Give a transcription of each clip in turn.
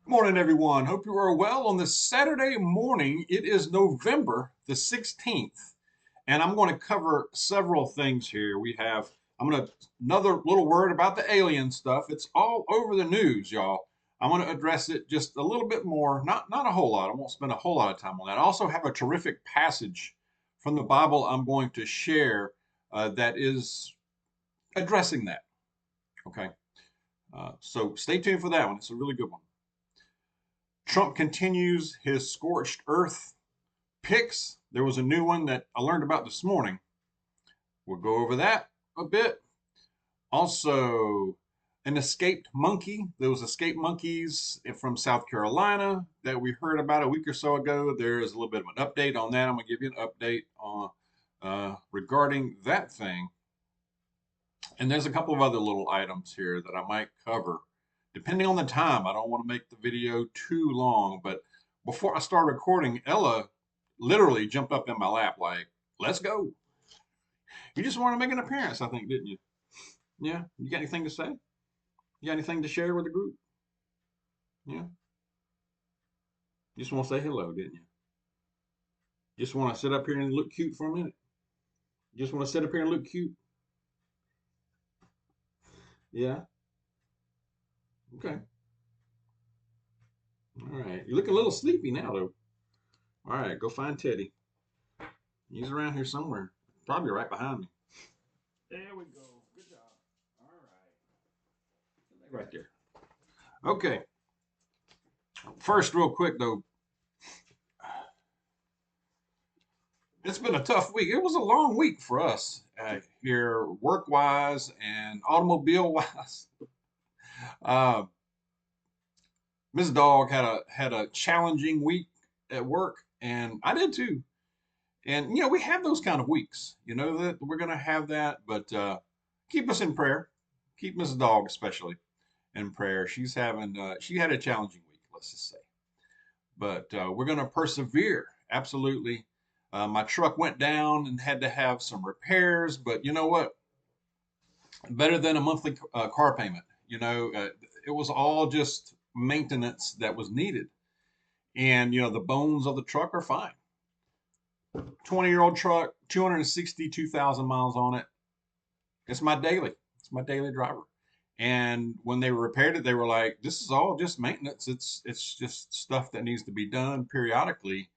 Morning, everyone. Hope you are well on this Saturday morning. It is November the 16th, and I'm going to cover several things here. I'm going to, another little word about the alien stuff. It's all over the news, y'all. I'm going to address it just a little bit more, not a whole lot. I won't spend a whole lot of time on that. I also have a terrific passage from the Bible I'm going to share that is addressing that. Okay. So stay tuned for that one. It's a really good one. Trump continues his scorched earth picks. There was a new one that I learned about this morning. We'll go over that a bit. Also, an escaped monkey. Those escaped monkeys from South Carolina that we heard about a week or so ago. There is a little bit of an update on that. I'm going to give you an update on regarding that thing. And there's a couple of other little items here that I might cover. Depending on the time, I don't want to make the video too long, but before I start recording, Ella literally jumped up in my lap like, let's go. You just want to make an appearance, I think, didn't you? Yeah. You got anything to say? You got anything to share with the group? Yeah. You just want to say hello, didn't you? Just want to sit up here and look cute for a minute. You just want to sit up here and look cute. Yeah. Okay. All right. You look a little sleepy now, though. All right. Go find Teddy. He's around here somewhere. Probably right behind me. There we go. Good job. All right. Right there. Okay. First, real quick though, it's been a tough week. It was a long week for us here, work wise and automobile wise. Uh, Ms. Dawg had a challenging week at work, and I did too. And we have those kind of weeks. You know that we're gonna have that, but keep us in prayer. Keep Ms. Dawg especially in prayer. She had a challenging week, let's just say. But we're going to persevere. Absolutely. My truck went down and had to have some repairs, but you know what? Better than a monthly car payment. It was all just maintenance that was needed. And, the bones of the truck are fine. 20-year-old truck, 262,000 miles on it. It's my daily. It's my daily driver. And when they repaired it, they were like, "This is all just maintenance. It's just stuff that needs to be done periodically."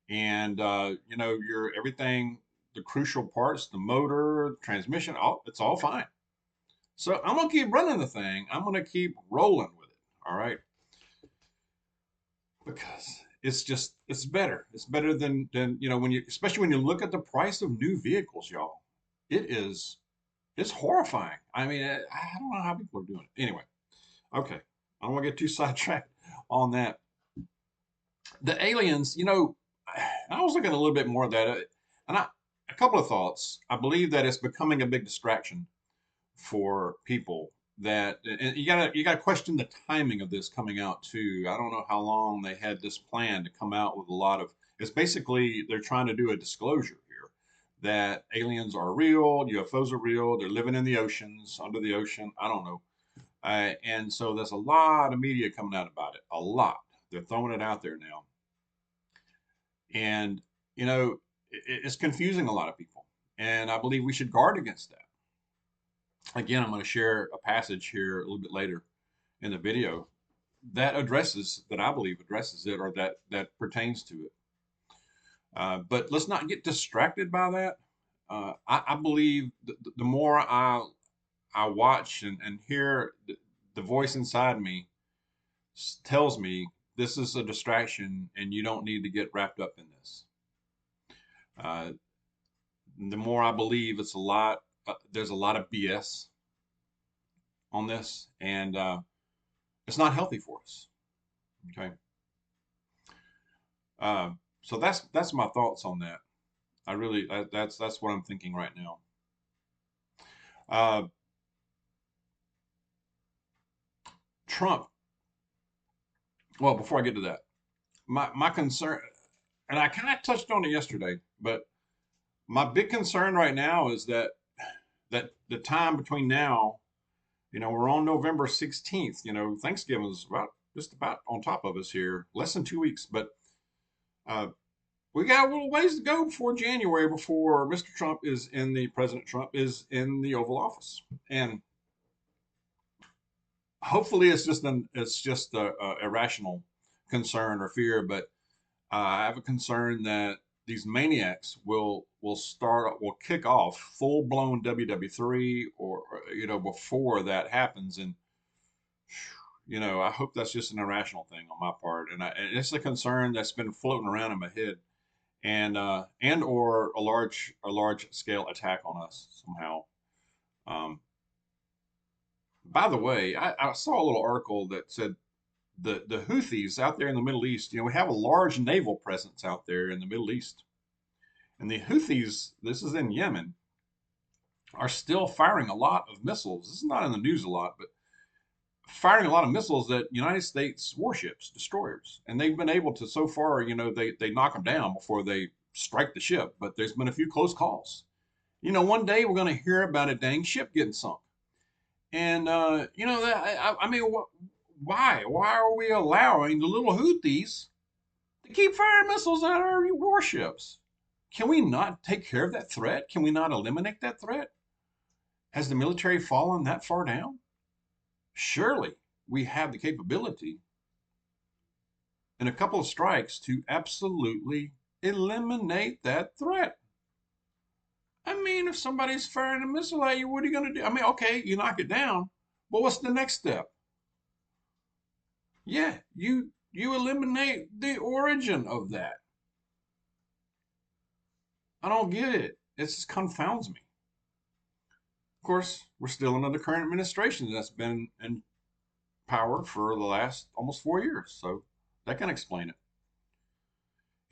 And your everything, the crucial parts, the motor, the transmission, it's all fine. So I'm gonna keep running the thing. I'm gonna keep rolling with it. All right, because it's better. It's better than when you, especially when you look at the price of new vehicles, y'all. It is it's horrifying. I mean, I don't know how people are doing it. Anyway, okay, I don't want to get too sidetracked on that. The aliens, I was looking a little bit more at that, and a couple of thoughts. I believe that it's becoming a big distraction for people. That and you gotta question the timing of this coming out too. I don't know how long they had this plan to come out with a lot of. It's basically they're trying to do a disclosure here that aliens are real, UFOs are real, they're living in the oceans, under the ocean. I don't know, and so there's a lot of media coming out about it. A lot. They're throwing it out there now, and it's confusing a lot of people, and I believe we should guard against that. Again, I'm going to share a passage here a little bit later in the video that I believe addresses it, or that pertains to it. But let's not get distracted by that. I believe the more I watch and hear the voice inside me tells me this is a distraction and you don't need to get wrapped up in this. Uh, the more I believe it's a lot, there's a lot of BS on this, and it's not healthy for us. Okay, uh, so that's my thoughts on that. I really that's what I'm thinking right now. Uh, Trump. Well, before I get to that, my concern, and I kind of touched on it yesterday, but my big concern right now is that the time between now, we're on November 16th. Thanksgiving is about just about on top of us here, less than 2 weeks. But uh, we got a little ways to go before January, before President Trump is in the Oval Office. And hopefully it's just a irrational concern or fear, but I have a concern that these maniacs will kick off full blown WW3 or before that happens. And I hope that's just an irrational thing on my part, and it's a concern that's been floating around in my head, and or a large scale attack on us somehow. Um, by the way, I saw a little article that said the Houthis out there in the Middle East. We have a large naval presence out there in the Middle East, and the Houthis, this is in Yemen, are still firing a lot of missiles. This is not in the news a lot, but firing a lot of missiles at United States warships, destroyers, and they've been able to so far. They knock them down before they strike the ship, but there's been a few close calls. One day we're going to hear about a dang ship getting sunk, and that I mean, why are we allowing the little Houthis to keep firing missiles at our warships? Can we not take care of that threat? Can we not eliminate that threat? Has the military fallen that far down? Surely we have the capability in a couple of strikes to absolutely eliminate that threat. I mean, if somebody's firing a missile at you, what are you going to do? I mean, okay, you knock it down, but what's the next step? Yeah, you eliminate the origin of that. I don't get it. It just confounds me. Of course, we're still under the current administration that's been in power for the last almost 4 years, so that can explain it.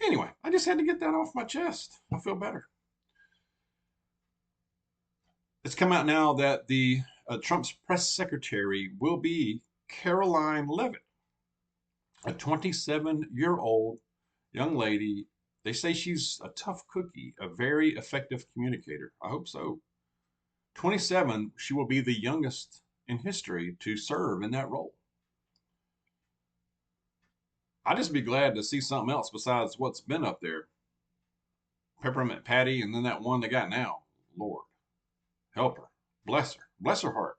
Anyway, I just had to get that off my chest. I feel better. It's come out now that the Trump's press secretary will be Caroline Levitt, a 27-year-old young lady. They say she's a tough cookie, a very effective communicator. I hope so. 27, she will be the youngest in history to serve in that role. I'd just be glad to see something else besides what's been up there. Peppermint Patty, and then that one they got now. Lord, help her. Bless her. Bless her heart.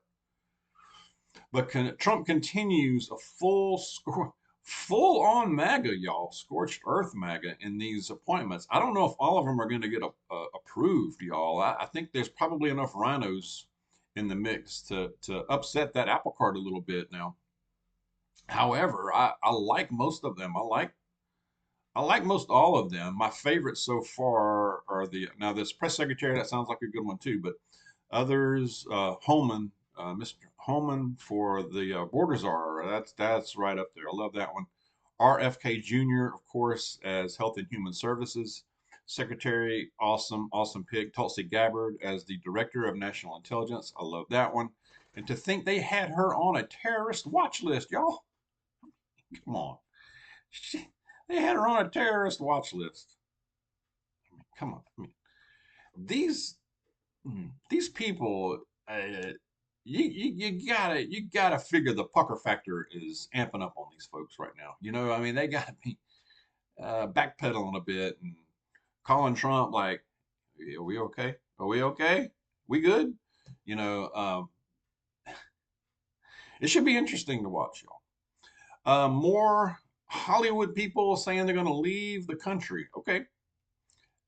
But Trump continues a full on MAGA, y'all, scorched earth MAGA in these appointments. I don't know if all of them are going to get approved, y'all. I think there's probably enough rhinos in the mix to upset that apple cart a little bit now. However, I like most of them. I like most all of them. My favorites so far are now this press secretary, that sounds like a good one too, but others, Holman, Mr. Holman for the border czar, that's right up there. I love that one. RFK Jr., of course, as Health and Human Services Secretary, awesome pick. Tulsi Gabbard as the Director of National Intelligence, I love that one. And to think they had her on a terrorist watch list, y'all. Come on. They had her on a terrorist watch list. I mean, come on. I mean, these these people, you gotta figure the pucker factor is amping up on these folks right now. I mean, they gotta be backpedaling a bit and calling Trump like, "Are we okay? Are we okay? We good?" You know, um, it should be interesting to watch, y'all. More Hollywood people saying they're going to leave the country. Okay.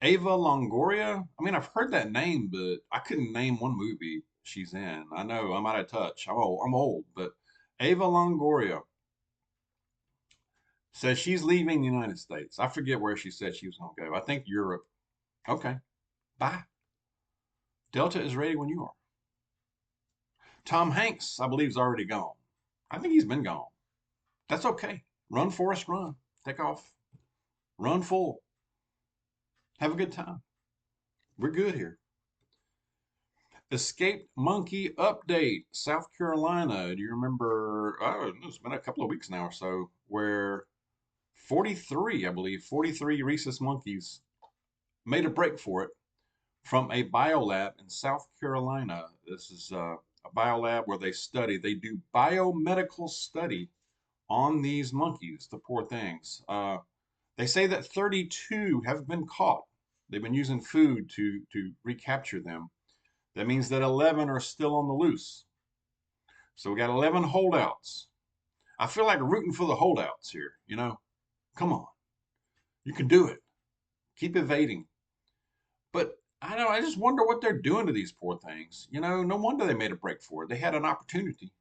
Ava Longoria. I mean, I've heard that name, but I couldn't name one movie she's in. I know I'm out of touch. I'm old, but Ava Longoria says she's leaving the United States. I forget where she said she was going to go. I think Europe. Okay. Bye. Delta is ready when you are. Tom Hanks, I believe, is already gone. I think he's been gone. That's okay. Run, Forrest, run. Take off. Run full. Have a good time. We're good here. Escaped monkey update, South Carolina. Do you remember? Oh, it's been a couple of weeks now or so, where 43, I believe, 43 rhesus monkeys made a break for it from a biolab in South Carolina. This is a biolab where they do biomedical study on these monkeys, the poor things. They say that 32 have been caught. They've been using food to recapture them. That means that 11 are still on the loose. So we got 11 holdouts. I feel like rooting for the holdouts here, you know? Come on. You can do it. Keep evading. But I don't know, I just wonder what they're doing to these poor things. You know, no wonder they made a break for it. They had an opportunity.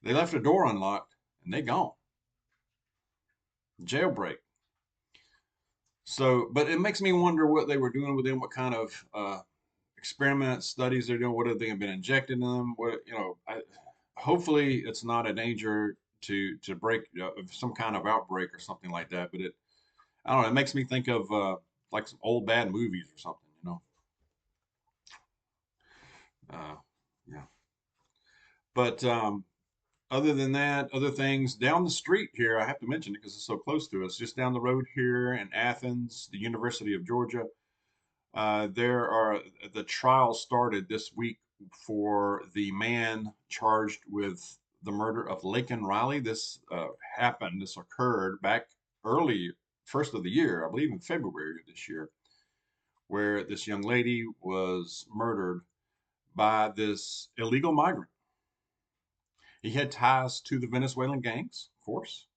They left the door unlocked and they gone. Jailbreak. So, but it makes me wonder what they were doing with them, what kind of experiments, studies they're doing, what have they been injecting them? What, you know, hopefully it's not a danger to break some kind of outbreak or something like that. But I don't know, it makes me think of like some old bad movies or something, you know. Uh, yeah. But other than that, other things down the street here, I have to mention it because it's so close to us. Just down the road here in Athens, the University of Georgia, there are the trial started this week for the man charged with the murder of Laken Riley. This occurred back early first of the year, I believe in February of this year, where this young lady was murdered by this illegal migrant. He had ties to the Venezuelan gangs, of course,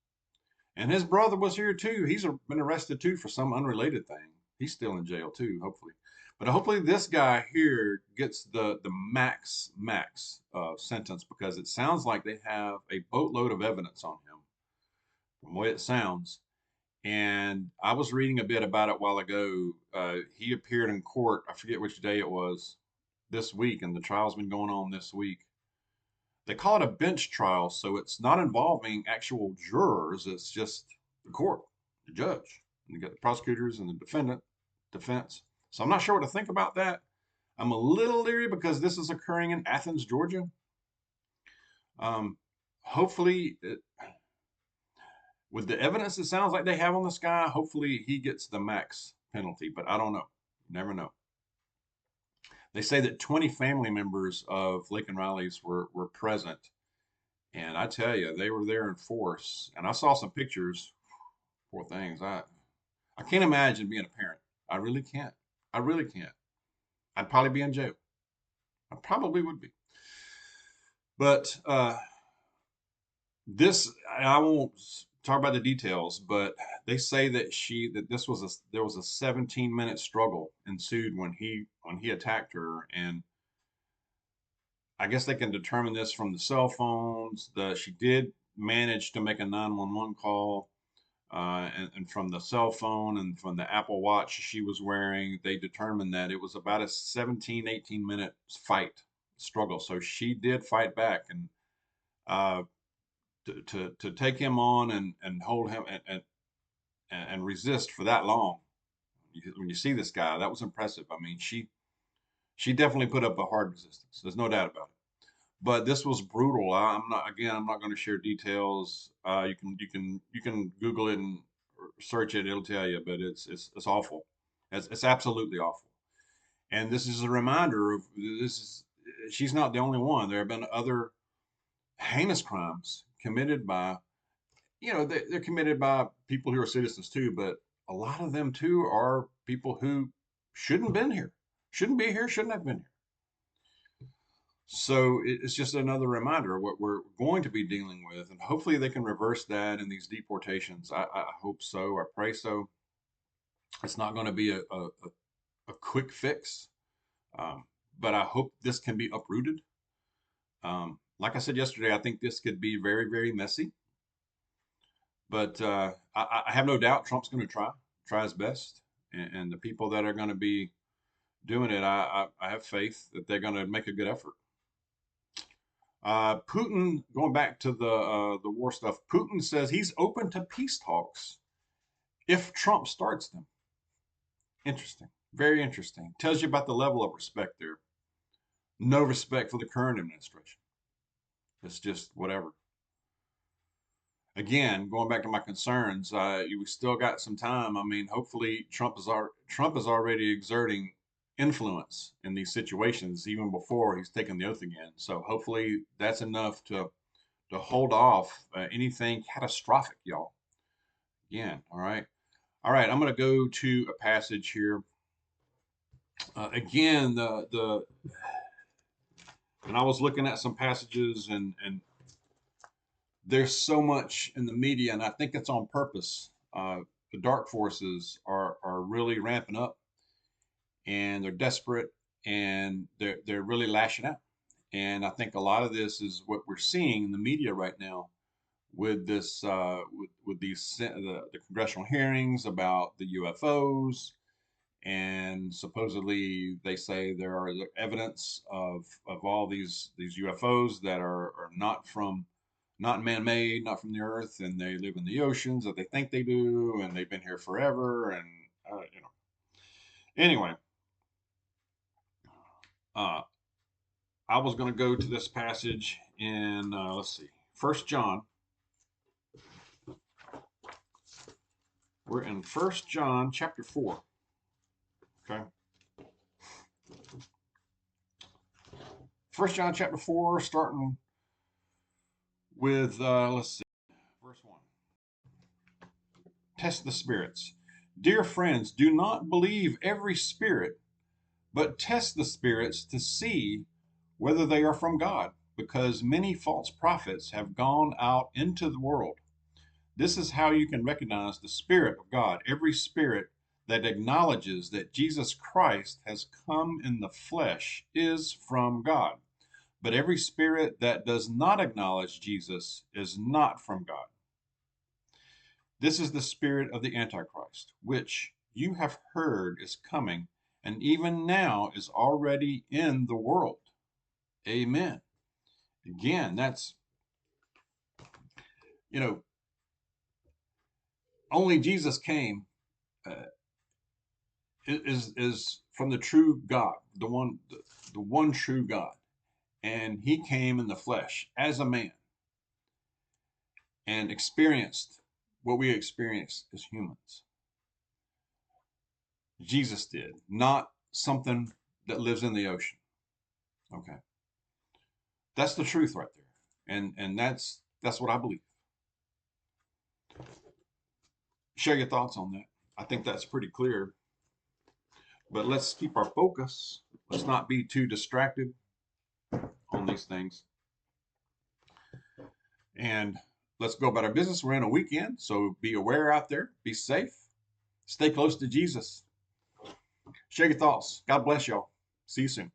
and his brother was here too. He's been arrested too for some unrelated thing. He's still in jail too, hopefully. But hopefully this guy here gets the max sentence because it sounds like they have a boatload of evidence on him, from the way it sounds. And I was reading a bit about it a while ago. He appeared in court. I forget which day it was this week, and the trial's been going on this week. They call it a bench trial, so it's not involving actual jurors. It's just the court, the judge, and you got the prosecutors and the defense. So I'm not sure what to think about that. I'm a little leery because this is occurring in Athens, Georgia. Um, hopefully, with the evidence it sounds like they have on this guy, hopefully he gets the max penalty. But I don't know. Never know. They say that 20 family members of Laken Riley's were present. And I tell you, they were there in force. And I saw some pictures. Poor things. I can't imagine being a parent. I really can't. I really can't. I'd probably be in jail. I probably would be. But I won't talk about the details, but they say that there was a 17-minute struggle ensued when he attacked her, and I guess they can determine this from the cell phones. She did manage to make a 911 call, and from the cell phone and from the Apple Watch she was wearing, they determined that it was about a 17, 18-minute fight struggle. So she did fight back, and uh, to take him on and hold him and resist for that long. When you see this guy, that was impressive. I mean, she definitely put up a hard resistance. There's no doubt about it. But this was brutal. I'm not going to share details. You can Google it and search it. It'll tell you. But it's awful. It's absolutely awful. And this is a reminder of this is she's not the only one. There have been other heinous crimes committed by they're committed by people who are citizens too, but a lot of them too are people who shouldn't have been here, shouldn't be here, shouldn't have been here. So it's just another reminder of what we're going to be dealing with, and hopefully they can reverse that in these deportations. I hope so. I pray so. It's not going to be a quick fix, um, but I hope this can be uprooted. Like I said yesterday, I think this could be very, very messy. But I have no doubt Trump's going to try his best, and the people that are going to be doing it, I have faith that they're going to make a good effort. Putin, going back to the war stuff, Putin says he's open to peace talks if Trump starts them. Interesting, very interesting. Tells you about the level of respect there. No respect for the current administration. It's just whatever. Again, going back to my concerns, we still got some time. I mean, hopefully Trump is already exerting influence in these situations even before he's taken the oath again. So hopefully that's enough to hold off anything catastrophic, y'all. Again, all right. All right, I'm going to go to a passage here. Again, and I was looking at some passages, and there's so much in the media, and I think it's on purpose. The dark forces are really ramping up, and they're desperate, and they're really lashing out. And I think a lot of this is what we're seeing in the media right now with this with these the congressional hearings about the UFOs, and supposedly they say there are evidence of all these UFOs that are not man-made, not from the earth, and they live in the oceans that they think they do, and they've been here forever, and anyway, uh, I was going to go to this passage in let's see, First John. We're in First John chapter 4. Okay. First John chapter 4, starting with let's see, verse 1. Test the spirits. Dear friends, do not believe every spirit, but test the spirits to see whether they are from God, because many false prophets have gone out into the world. This is how you can recognize the Spirit of God. Every spirit that acknowledges that Jesus Christ has come in the flesh is from God. But every spirit that does not acknowledge Jesus is not from God. This is the spirit of the Antichrist, which you have heard is coming, and even now is already in the world. Amen. Again, that's, you know, only Jesus came uh, is from the true God, the one true God, and he came in the flesh as a man and experienced what we experience as humans. Jesus did, not something that lives in the ocean. Okay, that's the truth right there, and that's what I believe. Share your thoughts on that. I think that's pretty clear. But let's keep our focus. Let's not be too distracted on these things. And let's go about our business. We're in a weekend, so be aware out there. Be safe. Stay close to Jesus. Share your thoughts. God bless y'all. See you soon.